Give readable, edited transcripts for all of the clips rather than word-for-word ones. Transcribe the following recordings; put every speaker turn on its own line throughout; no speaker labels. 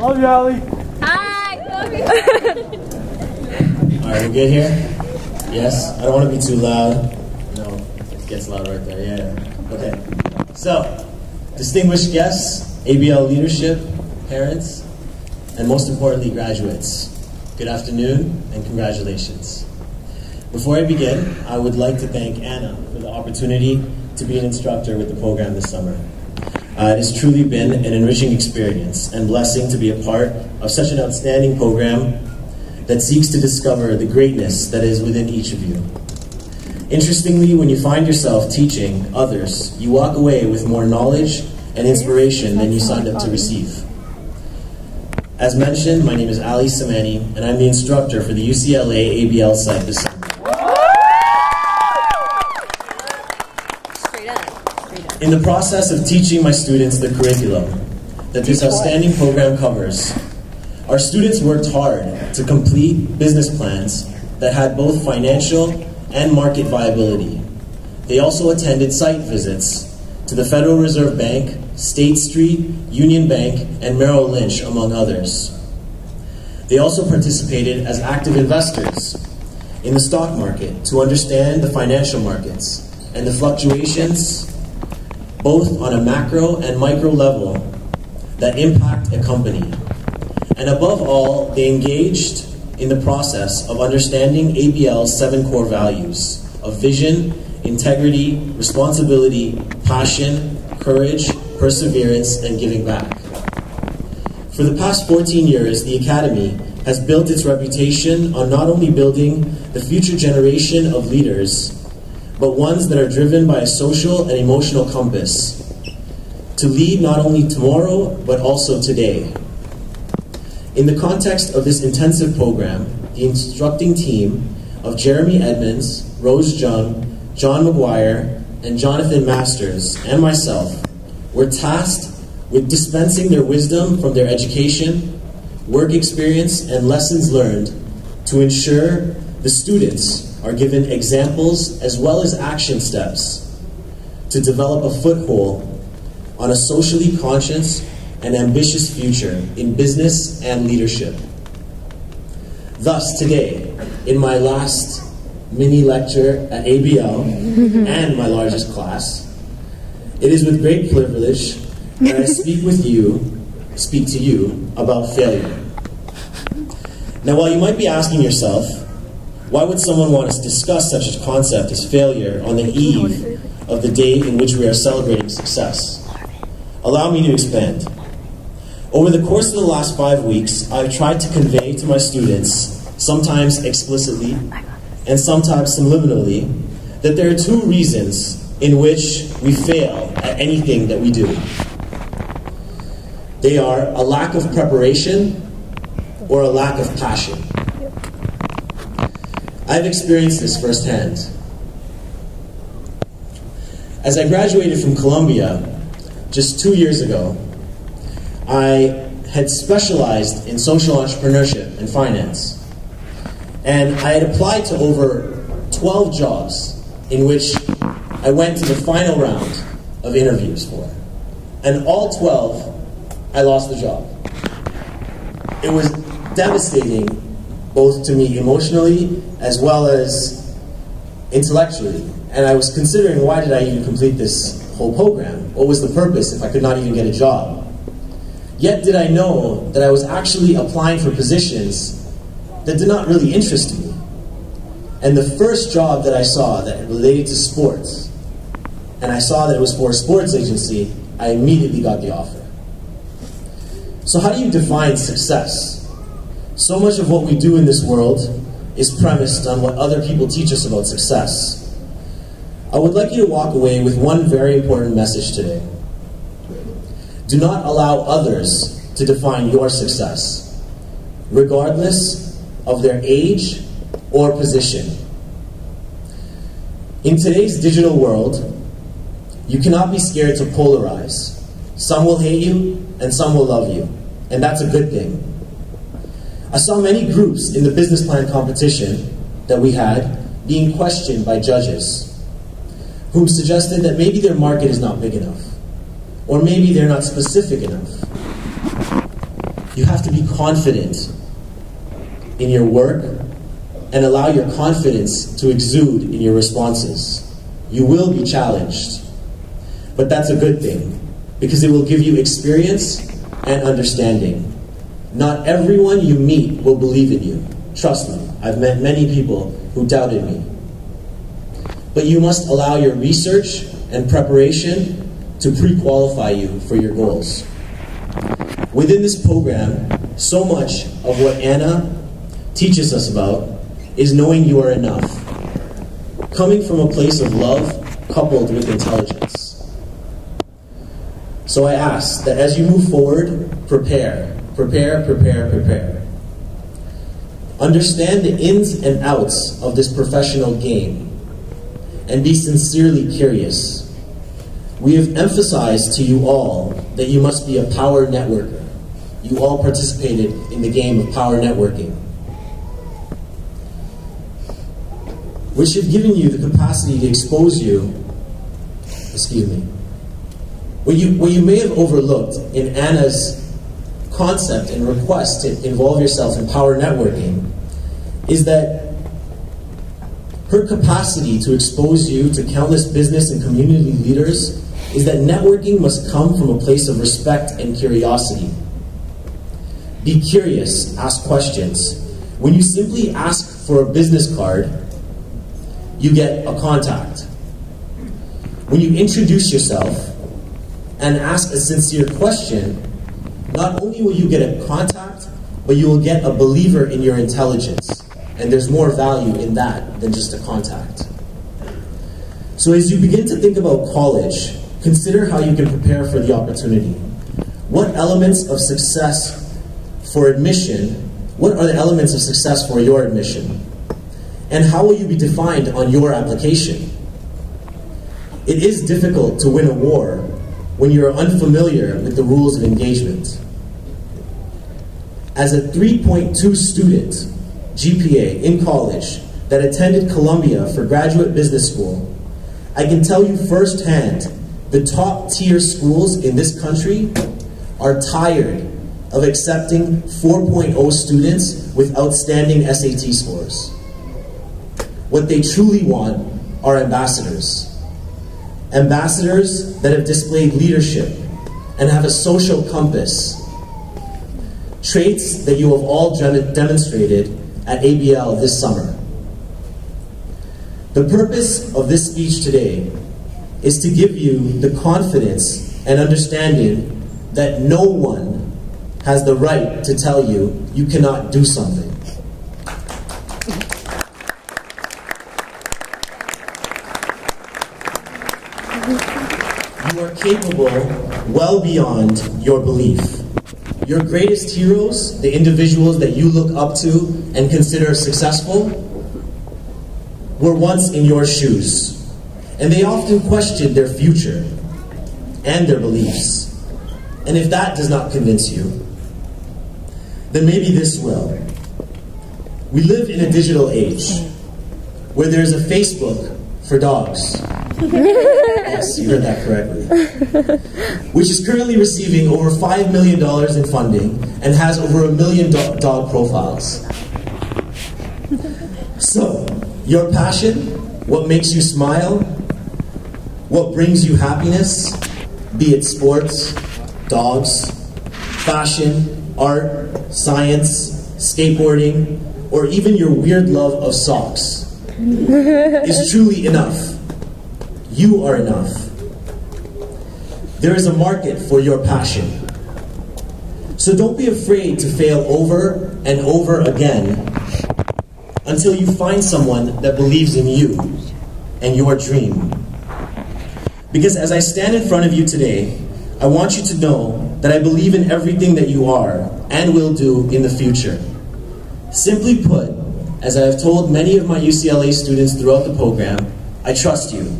Love you, Allie.
Hi, love you.
Alright, we're good here? Yes? I don't want to be too loud. No, it gets loud right there, yeah. Okay. So, distinguished guests, ABL leadership, parents, and most importantly, graduates. Good afternoon and congratulations. Before I begin, I would like to thank Anna for the opportunity to be an instructor with the program this summer. It has truly been an enriching experience and blessing to be a part of such an outstanding program that seeks to discover the greatness that is within each of you. Interestingly, when you find yourself teaching others, you walk away with more knowledge and inspiration than you signed up to receive. As mentioned, my name is Somani, and I'm the instructor for the UCLA ABL site this summer. In the process of teaching my students the curriculum that this outstanding program covers, our students worked hard to complete business plans that had both financial and market viability. They also attended site visits to the Federal Reserve Bank, State Street, Union Bank, and Merrill Lynch, among others. They also participated as active investors in the stock market to understand the financial markets and the fluctuations both on a macro and micro level that impact a company. And above all, they engaged in the process of understanding ABL's 7 core values of vision, integrity, responsibility, passion, courage, perseverance, and giving back. For the past 14 years, the Academy has built its reputation on not only building the future generation of leaders, but ones that are driven by a social and emotional compass to lead not only tomorrow, but also today. In the context of this intensive program, the instructing team of Jeremy Edmonds, Rose Jung, John McGuire, and Jonathan Masters, and myself, were tasked with dispensing their wisdom from their education, work experience, and lessons learned to ensure the students are given examples as well as action steps to develop a foothold on a socially conscious and ambitious future in business and leadership. Thus, today, in my last mini lecture at ABL and my largest class, it is with great privilege that I speak to you about failure. Now, while you might be asking yourself, why would someone want to discuss such a concept as failure on the eve of the day in which we are celebrating success? Allow me to expand. Over the course of the last 5 weeks, I've tried to convey to my students, sometimes explicitly and sometimes subliminally, that there are 2 reasons in which we fail at anything that we do. They are a lack of preparation or a lack of passion. I've experienced this firsthand. As I graduated from Columbia just 2 years ago, I had specialized in social entrepreneurship and finance. And I had applied to over 12 jobs in which I went to the final round of interviews for. And all 12, I lost the job. It was devastating, both to me emotionally as well as intellectually. And I was considering, why did I even complete this whole program? What was the purpose if I could not even get a job? Yet did I know that I was actually applying for positions that did not really interest me. And the first job that I saw that related to sports, and I saw that it was for a sports agency, I immediately got the offer. So how do you define success? So much of what we do in this world is premised on what other people teach us about success. I would like you to walk away with one very important message today. Do not allow others to define your success, regardless of their age or position. In today's digital world, you cannot be scared to polarize. Some will hate you and some will love you, and that's a good thing. I saw many groups in the business plan competition that we had being questioned by judges who suggested that maybe their market is not big enough, or maybe they're not specific enough. You have to be confident in your work and allow your confidence to exude in your responses. You will be challenged, but that's a good thing because it will give you experience and understanding. Not everyone you meet will believe in you. Trust me, I've met many people who doubted me. But you must allow your research and preparation to pre-qualify you for your goals. Within this program, so much of what Anna teaches us about is knowing you are enough, coming from a place of love coupled with intelligence. So I ask that as you move forward, prepare. Understand the ins and outs of this professional game and be sincerely curious. We have emphasized to you all that you must be a power networker. You all participated in the game of power networking, which have given you the capacity to expose you, what you may have overlooked in Anna's concept and request to involve yourself in power networking is that her capacity to expose you to countless business and community leaders is that networking must come from a place of respect and curiosity. Be curious, ask questions. When you simply ask for a business card, you get a contact. When you introduce yourself and ask a sincere question, not only will you get a contact, but you will get a believer in your intelligence. And there's more value in that than just a contact. So as you begin to think about college, consider how you can prepare for the opportunity. What elements of success for admission, what are the elements of success for your admission? And how will you be defined on your application? It is difficult to win a war when you're unfamiliar with the rules of engagement. As a 3.2 student GPA in college that attended Columbia for graduate business school, I can tell you firsthand the top tier schools in this country are tired of accepting 4.0 students with outstanding SAT scores. What they truly want are ambassadors. Ambassadors that have displayed leadership and have a social compass. Traits that you have all demonstrated at ABL this summer. The purpose of this speech today is to give you the confidence and understanding that no one has the right to tell you you cannot do something. You are capable well beyond your belief. Your greatest heroes, the individuals that you look up to and consider successful, were once in your shoes. And they often questioned their future and their beliefs. And if that does not convince you, then maybe this will. We live in a digital age where there's a Facebook for dogs. Yes, you heard that correctly. Which is currently receiving over $5 million in funding and has over 1 million dog profiles. So, your passion, what makes you smile, what brings you happiness, be it sports, dogs, fashion, art, science, skateboarding, or even your weird love of socks, is truly enough. You are enough. There is a market for your passion. So don't be afraid to fail over and over again until you find someone that believes in you and your dream. Because as I stand in front of you today, I want you to know that I believe in everything that you are and will do in the future. Simply put, as I have told many of my UCLA students throughout the program, I trust you.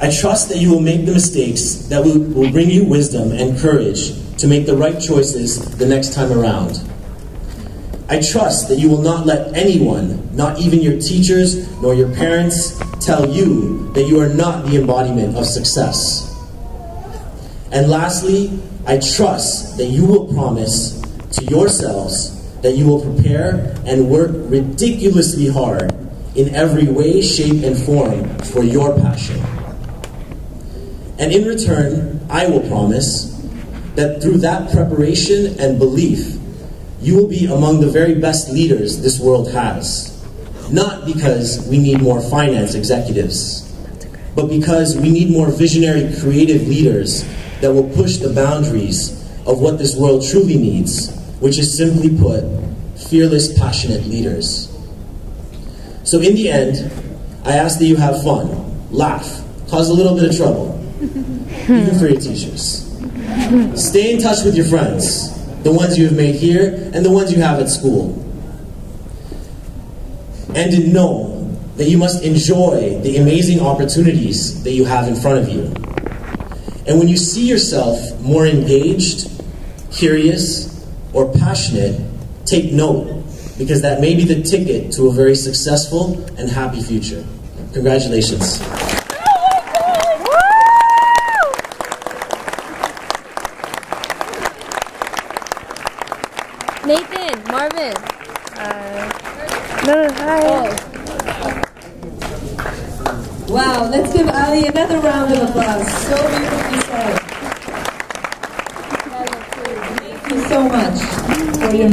I trust that you will make the mistakes that will bring you wisdom and courage to make the right choices the next time around. I trust that you will not let anyone, not even your teachers nor your parents, tell you that you are not the embodiment of success. And lastly, I trust that you will promise to yourselves that you will prepare and work ridiculously hard in every way, shape, and form for your passion. And in return, I will promise that through that preparation and belief, you will be among the very best leaders this world has. Not because we need more finance executives, but because we need more visionary, creative leaders that will push the boundaries of what this world truly needs, which is simply put, fearless, passionate leaders. So in the end, I ask that you have fun, laugh, cause a little bit of trouble, even for your teachers. Stay in touch with your friends, the ones you have made here and the ones you have at school. And to know that you must enjoy the amazing opportunities that you have in front of you. And when you see yourself more engaged, curious, or passionate, take note, because that may be the ticket to a very successful and happy future. Congratulations.
Nathan, Marvin.
Hi.
Wow, let's give Ali another round of applause. So beautifully said. Thank you so much for your